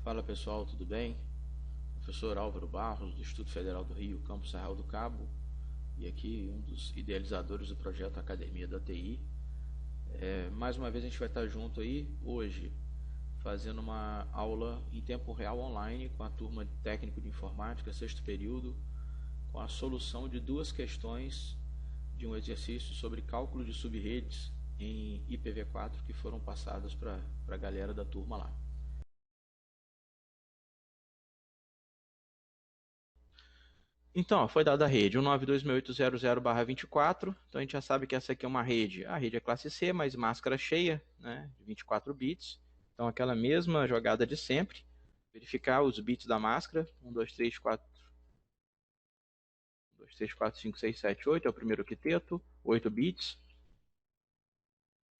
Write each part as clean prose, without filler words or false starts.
Fala pessoal, tudo bem? Professor Álvaro Barros, do Instituto Federal do Rio, Campus Arraial do Cabo, e aqui um dos idealizadores do projeto Academia da TI. Mais uma vez a gente vai estar junto aí hoje, fazendo uma aula em tempo real online com a turma de técnico de informática, sexto período, com a solução de duas questões de um exercício sobre cálculo de subredes em IPv4 que foram passadas para a galera da turma lá. Então, foi dada a rede 192.168.0.24. Então a gente já sabe que essa aqui é uma rede. A rede é classe C, mas máscara cheia, né, de 24 bits. Então aquela mesma jogada de sempre. Verificar os bits da máscara. 1, 2, 3, 4. 1, 2, 3, 4, 5, 6, 7, 8 é o primeiro octeto. 8 bits.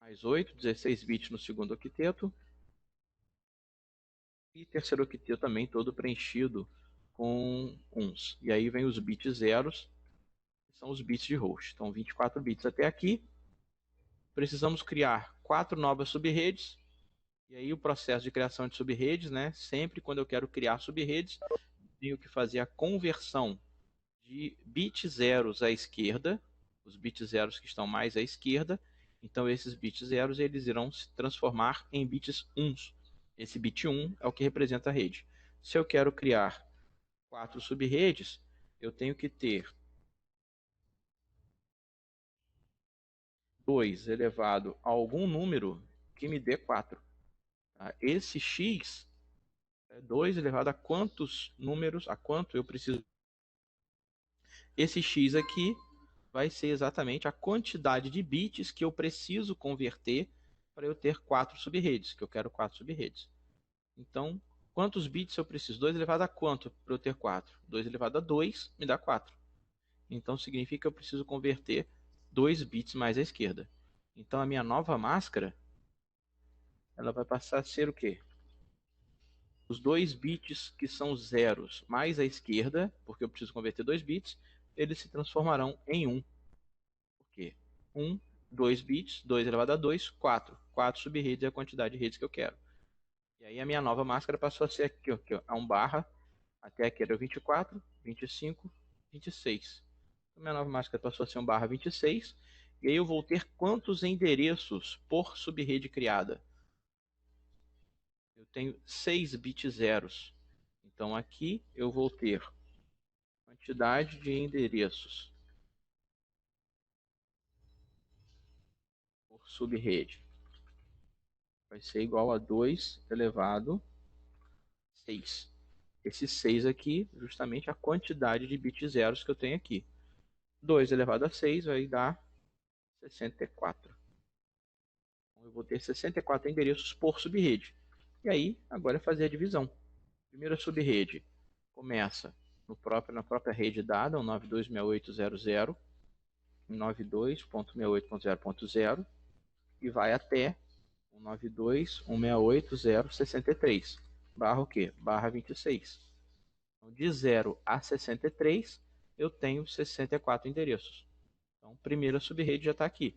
Mais 8, 16 bits no segundo octeto. E terceiro octeto também todo preenchido com uns. E aí vem os bits zeros, são os bits de host. Então 24 bits até aqui. Precisamos criar 4 novas subredes. E aí o processo de criação de subredes, né? Sempre quando eu quero criar subredes, tenho que fazer a conversão de bits zeros à esquerda, os bits zeros que estão mais à esquerda. Então esses bits zeros eles irão se transformar em bits uns. Esse bit 1 é o que representa a rede. Se eu quero criar 4 subredes, eu tenho que ter 2 elevado a algum número que me dê 4. Tá? Esse x é 2 elevado a quantos números, a quanto eu preciso. Esse x aqui vai ser exatamente a quantidade de bits que eu preciso converter para eu ter 4 subredes, que eu quero 4 subredes. Então, quantos bits eu preciso? 2 elevado a quanto para eu ter 4? 2 elevado a 2 me dá 4. Então, significa que eu preciso converter 2 bits mais à esquerda. Então, a minha nova máscara, ela vai passar a ser o quê? Os 2 bits que são zeros mais à esquerda, porque eu preciso converter 2 bits, eles se transformarão em 1. Por quê? 1, 2 bits, 2 elevado a 2, 4. 4 subredes é a quantidade de redes que eu quero. E aí a minha nova máscara passou a ser aqui, a 1 barra, até aqui era 24, 25, 26. Então minha nova máscara passou a ser 1 barra 26. E aí eu vou ter quantos endereços por subrede criada? Eu tenho 6 bits zeros. Então aqui eu vou ter quantidade de endereços por subrede. Vai ser igual a 2 elevado a 6. Esse 6 aqui, justamente a quantidade de bits zeros que eu tenho aqui. 2 elevado a 6 vai dar 64. Então eu vou ter 64 endereços por subrede. E aí, agora é fazer a divisão. Primeira subrede começa na própria rede dada, 192.68.0.0, 92.68.0.0 e vai até 192.168.0.63, barra o quê? Barra 26. Então, de 0 a 63, eu tenho 64 endereços. Então, primeira subrede já está aqui.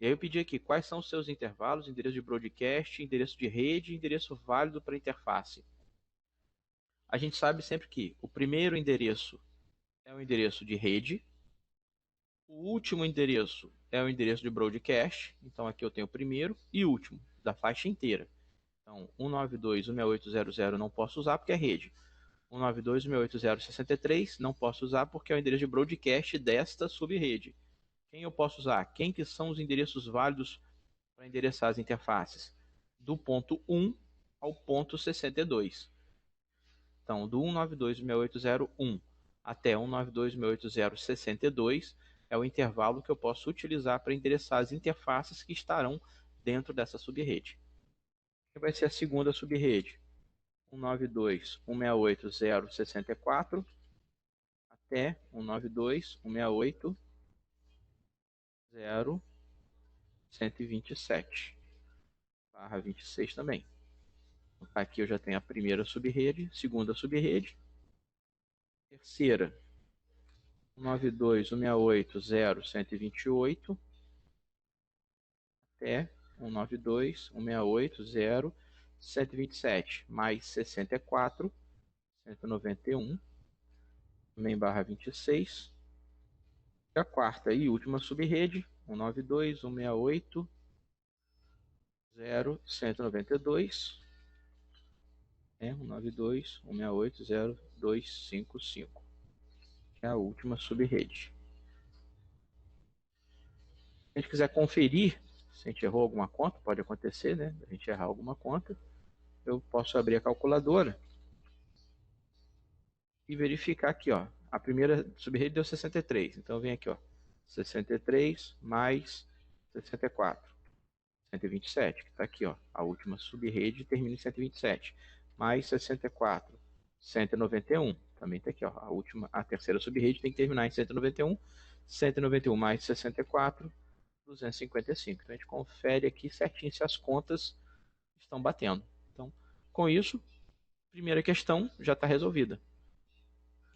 E aí eu pedi aqui, quais são os seus intervalos, endereço de broadcast, endereço de rede, endereço válido para interface. A gente sabe sempre que o primeiro endereço é o endereço de rede, o último endereço é o endereço de broadcast, então aqui eu tenho o primeiro e o último, da faixa inteira. Então, 192.168.0.0 não posso usar porque é rede. 192.168.0.63 não posso usar porque é o endereço de broadcast desta subrede. Quem eu posso usar? Quem que são os endereços válidos para endereçar as interfaces? Do ponto 1 ao ponto 62. Então, do 192.168.0.1 até 192.168.0.62 é o intervalo que eu posso utilizar para endereçar as interfaces que estarão dentro dessa subrede. Que vai ser a segunda subrede? 192.168.0.64 até 192.168.0.127 barra 26 também. Aqui eu já tenho a primeira subrede, segunda subrede, terceira 192.168.0.128 até 192.168.0.127. 127 mais 64, 191, também barra 26. E a quarta e última subrede, 192, 168, 0, 192, 192, 168, 0, 255, que é a última subrede. Se a gente quiser conferir se a gente errou alguma conta, pode acontecer, né? A gente errar alguma conta, eu posso abrir a calculadora e verificar aqui, ó. A primeira subrede deu 63, então vem aqui, ó. 63 mais 64, 127, que está aqui, ó. A última subrede termina em 127, mais 64, 191, também está aqui, ó. A terceira subrede tem que terminar em 191, 191 mais 64, 255. Então a gente confere aqui certinho se as contas estão batendo. Então, com isso, primeira questão já está resolvida.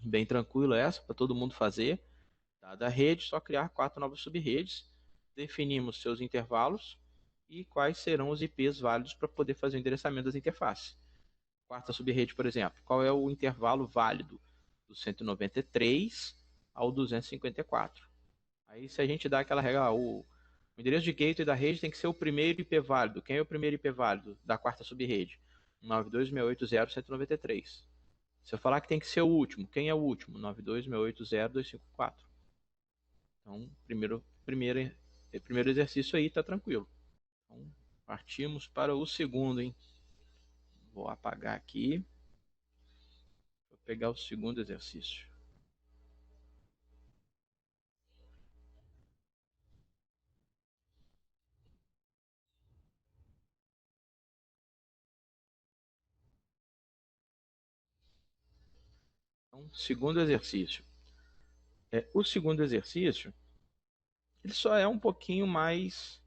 Bem tranquilo essa, para todo mundo fazer. Dada a rede, só criar 4 novas subredes. Definimos seus intervalos e quais serão os IPs válidos para poder fazer o endereçamento das interfaces. Quarta subrede, por exemplo, qual é o intervalo válido do 193 ao 254? Aí se a gente dá aquela regra, o endereço de gateway da rede tem que ser o primeiro IP válido. Quem é o primeiro IP válido da quarta subrede? 192.168.0.193. Se eu falar que tem que ser o último, quem é o último? 92.168.0.254. Então, primeiro exercício aí está tranquilo. Então, partimos para o segundo, hein? Vou apagar aqui. Vou pegar o segundo exercício. Então, segundo exercício. O segundo exercício, ele só é um pouquinho mais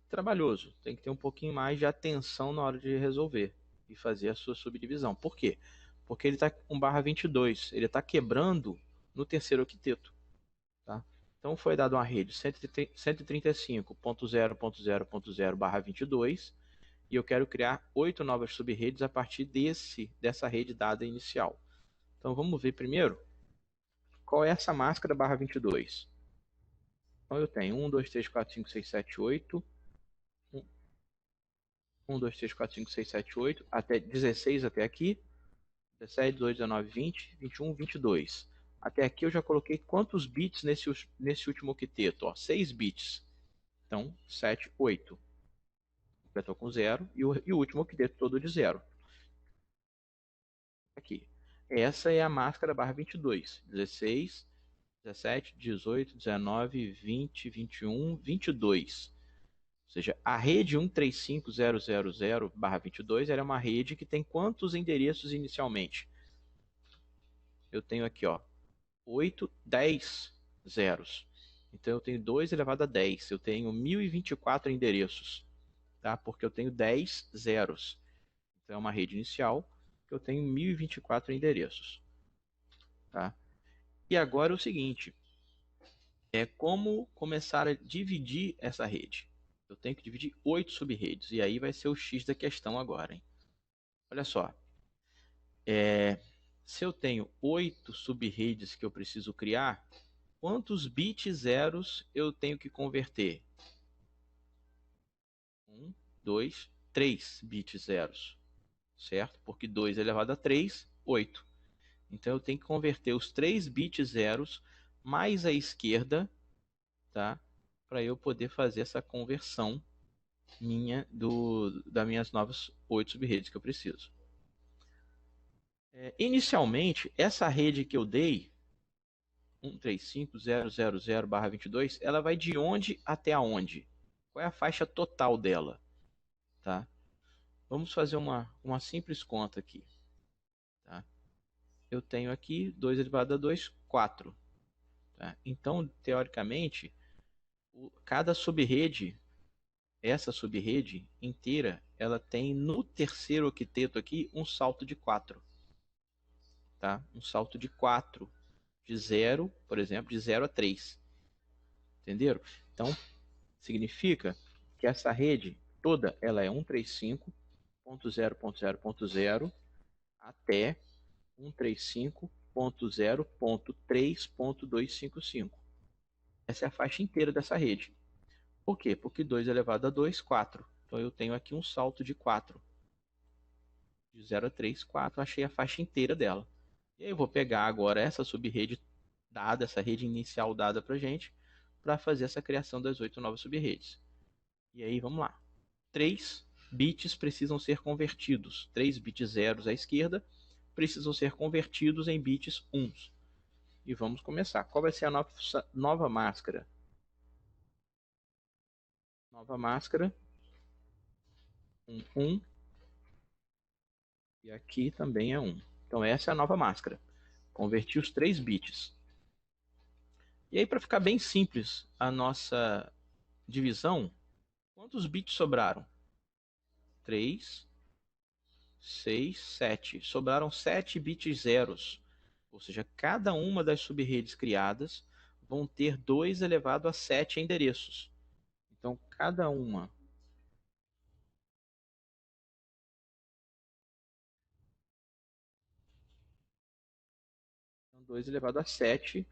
trabalhoso. Tem que ter um pouquinho mais de atenção na hora de resolver e fazer a sua subdivisão. Por quê? Porque ele está com barra 22. Ele está quebrando no terceiro octeto. Tá? Então foi dado uma rede 135.0.0.0 barra 22 e eu quero criar 8 novas subredes a partir dessa rede dada inicial. Então vamos ver primeiro qual é essa máscara barra 22. Então eu tenho 1, 2, 3, 4, 5, 6, 7, 8. 1, 2, 3, 4, 5, 6, 7, 8. Até 16 até aqui. 17, 18, 19, 20, 21, 22. Até aqui eu já coloquei quantos bits nesse último octeto? Ó, 6 bits. Então, 7, 8. Completou com 0 e o último octeto todo de 0. Aqui. Essa é a máscara barra 22. 16, 17, 18, 19, 20, 21, 22. Ou seja, a rede 135000/22 era uma rede que tem quantos endereços inicialmente? Eu tenho aqui, ó, 8, 10 zeros. Então eu tenho 2 elevado a 10. Eu tenho 1024 endereços, tá? Porque eu tenho 10 zeros. Então é uma rede inicial que eu tenho 1024 endereços, tá? E agora é o seguinte, é como começar a dividir essa rede. Eu tenho que dividir 8 subredes, e aí vai ser o X da questão agora, hein? Olha só, se eu tenho 8 subredes que eu preciso criar, quantos bits zeros eu tenho que converter? 1, 2, 3 bits zeros, certo? Porque 2 elevado a 3, 8. Então eu tenho que converter os 3 bits zeros mais a esquerda, tá? Para eu poder fazer essa conversão das minhas novas 8 subredes que eu preciso. Inicialmente, essa rede que eu dei, 135.0.0.0/22, ela vai de onde até aonde? Qual é a faixa total dela? Tá? Vamos fazer uma simples conta aqui. Tá? Eu tenho aqui 2 elevado a 2, 4. Tá? Então, teoricamente, cada subrede, essa subrede inteira, ela tem no terceiro octeto aqui um salto de 4. Tá? Um salto de 4. De 0, por exemplo, de 0 a 3. Entenderam? Então, significa que essa rede toda ela é 135.0.0.0 até 135.0.3.255. Essa é a faixa inteira dessa rede. Por quê? Porque 2 elevado a 2, 4. Então eu tenho aqui um salto de 4. De 0 a 3, 4. Achei a faixa inteira dela. E aí eu vou pegar agora essa subrede dada, essa rede inicial dada para a gente, para fazer essa criação das 8 novas subredes. E aí vamos lá. 3 bits precisam ser convertidos. 3 bits zeros à esquerda precisam ser convertidos em bits 1s. E vamos começar. Qual vai ser a nossa nova máscara? Nova máscara. 1. E aqui também é 1. Então essa é a nova máscara. Converti os 3 bits. E aí, para ficar bem simples a nossa divisão, quantos bits sobraram? 3, 6, 7. Sobraram 7 bits zeros. Ou seja, cada uma das subredes criadas vão ter 2 elevado a 7 endereços. Então, cada uma então, 2 elevado a 7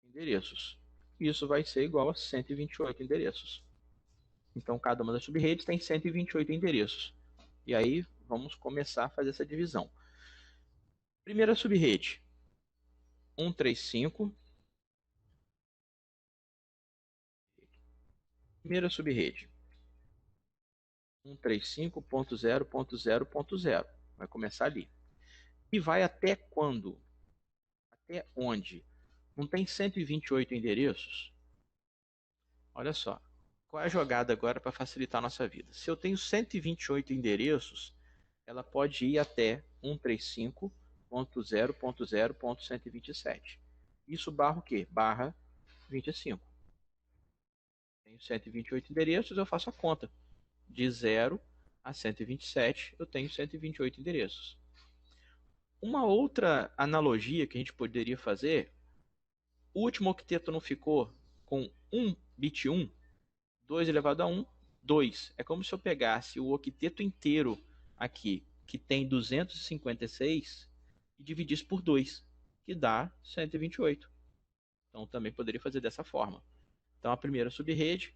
endereços. Isso vai ser igual a 128 endereços. Então, cada uma das subredes tem 128 endereços. E aí, vamos começar a fazer essa divisão. Primeira subrede, 135. Primeira subrede, 135.0.0.0. Vai começar ali. E vai até quando? Até onde? Não tem 128 endereços? Olha só. Qual é a jogada agora para facilitar a nossa vida? Se eu tenho 128 endereços, ela pode ir até 135.0.0.127. Isso barra o quê? Barra 25. Tenho 128 endereços, eu faço a conta. De 0 a 127, eu tenho 128 endereços. Uma outra analogia que a gente poderia fazer, o último octeto não ficou com 1 bit 1? 2 elevado a 1, 2. É como se eu pegasse o octeto inteiro aqui, que tem 256, e dividisse por 2, que dá 128. Então também poderia fazer dessa forma. Então a primeira subrede,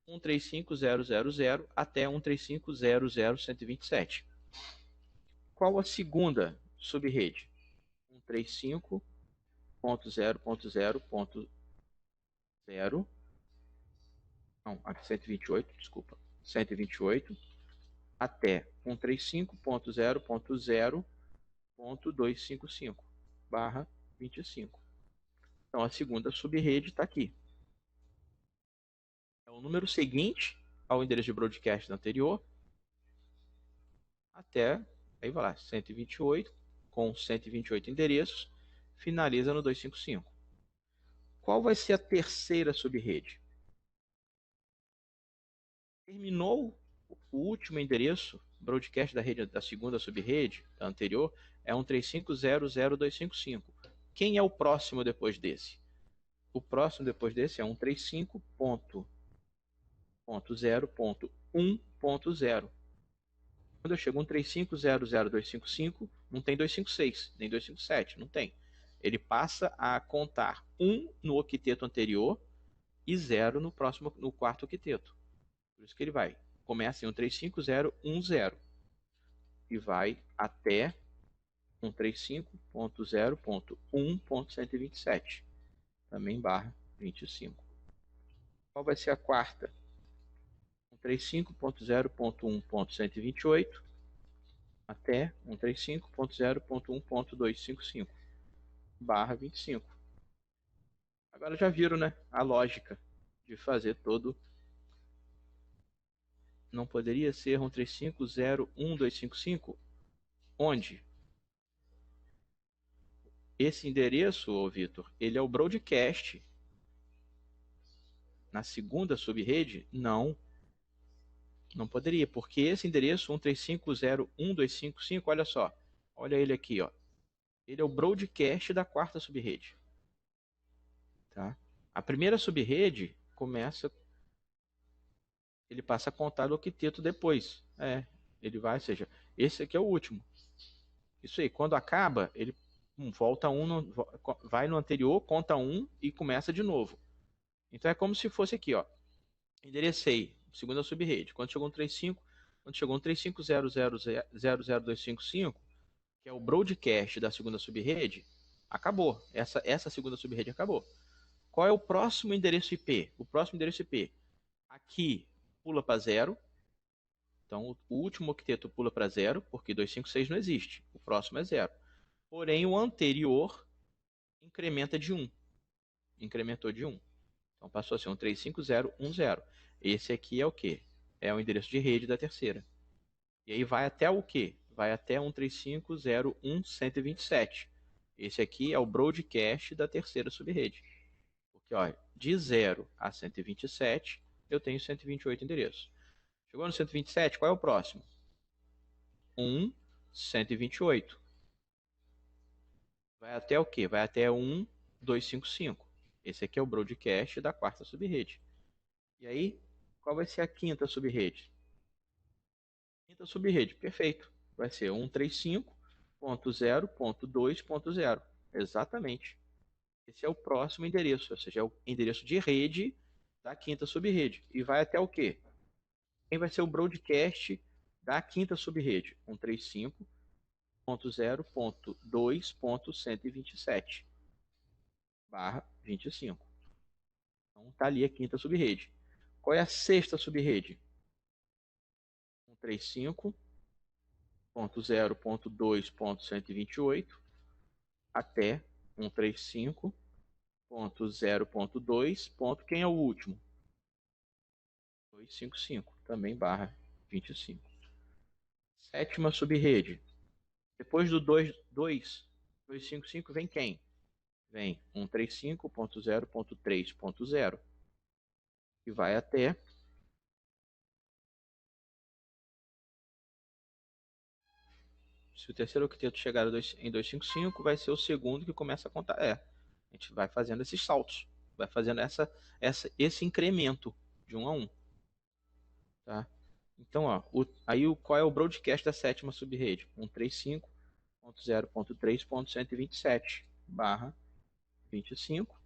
135.0.0.0 até 135.0.0.127. Qual a segunda subrede? 135.0.0.0. Não, aqui 128, desculpa. 128 até 135.0.0.255 barra 25. Então a segunda subrede está aqui. É o número seguinte ao endereço de broadcast anterior até, aí vai lá, 128 com 128 endereços, finaliza no 255. Qual vai ser a terceira subrede? Terminou o último endereço, broadcast da rede da segunda subrede, da anterior, é 135.0.0.255. Quem é o próximo depois desse? O próximo depois desse é 135.0.1.0. Quando eu chego a 135.0.0.255, não tem 256, nem 257, não tem. Ele passa a contar 1 no octeto anterior e 0 no quarto octeto. Por isso que ele começa em 135.0.1.0 e vai até 135.0.1.127, também barra 25. Qual vai ser a quarta? 135.0.1.128 até 135.0.1.255, barra 25. Agora já viram, né, a lógica de fazer todo. Não poderia ser 135.0.1.255? Onde? Esse endereço, ô Vitor, ele é o broadcast. Na segunda subrede, não. Não poderia, porque esse endereço 135.0.1.255, olha só. Olha ele aqui, ó. Ele é o broadcast da quarta subrede. Tá? A primeira subrede começa ele passa a contar do octeto depois. Ele vai, ou seja, esse aqui é o último. Isso aí, quando acaba, ele volta vai no anterior, conta um e começa de novo. Então é como se fosse aqui, ó. Enderecei, segunda subrede. Quando chegou no 35, quando chegou no 35.000.00255, que é o broadcast da segunda subrede, acabou. Essa segunda subrede acabou. Qual é o próximo endereço IP? O próximo endereço IP aqui pula para 0. Então, o último octeto pula para 0, porque 256 não existe. O próximo é 0. Porém, o anterior incrementa de 1. Incrementou de 1. Então, passou a ser um 35010. Esse aqui é o quê? É o endereço de rede da terceira. E aí vai até o quê? Vai até 135.0.127. Esse aqui é o broadcast da terceira subrede. Porque, ó, de 0 a 127, eu tenho 128 endereços. Chegou no 127, qual é o próximo? 128. Vai até o quê? Vai até 1255. Esse aqui é o broadcast da quarta subrede. E aí, qual vai ser a quinta subrede? Quinta subrede, perfeito. Vai ser 135.0.2.0. Exatamente. Esse é o próximo endereço, ou seja, é o endereço de rede da quinta subrede. E vai até o quê? Quem vai ser o broadcast da quinta subrede? 135.0.2.127 barra 25. Então está ali a quinta subrede. Qual é a sexta subrede? 135.0.2.128 até 135.0.2. Quem é o último? 255, também barra 25. Sétima subrede. Depois do 255 vem quem? Vem 135.0.3.0 e vai até se o terceiro octeto chegar em 255, vai ser o segundo que começa a contar. A gente vai fazendo esses saltos, vai fazendo esse incremento de 1 a 1. Tá? Então, ó, qual é o broadcast da sétima subrede? 135.0.3.127 barra 25.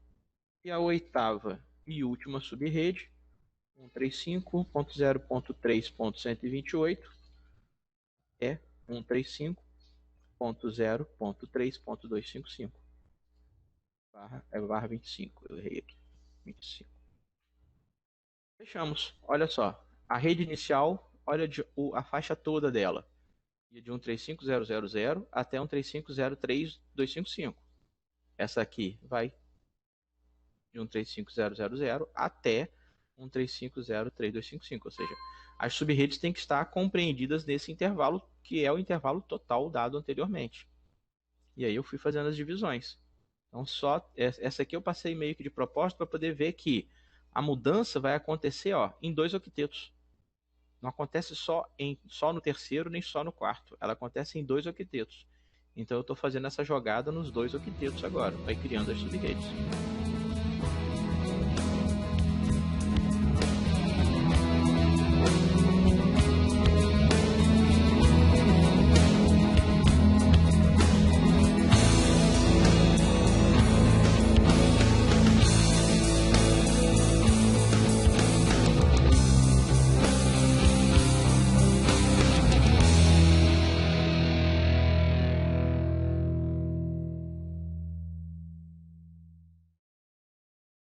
E a oitava e última subrede, 135.0.3.128 é 135.0.3.255 barra 25. Eu errei aqui. 25. Fechamos. Olha só. A rede inicial, olha a faixa toda dela. Ia de 135.0.0.0 até 135.0.3.255. Essa aqui vai de 135.0.0.0 até 135.0.3.255. Ou seja, as subredes têm que estar compreendidas nesse intervalo, que é o intervalo total dado anteriormente. E aí eu fui fazendo as divisões. Então, só essa aqui eu passei meio que de propósito para poder ver que a mudança vai acontecer, ó, em 2 octetos. Não acontece só no terceiro, nem só no quarto. Ela acontece em 2 octetos. Então eu estou fazendo essa jogada nos 2 octetos agora, vai criando as subredes.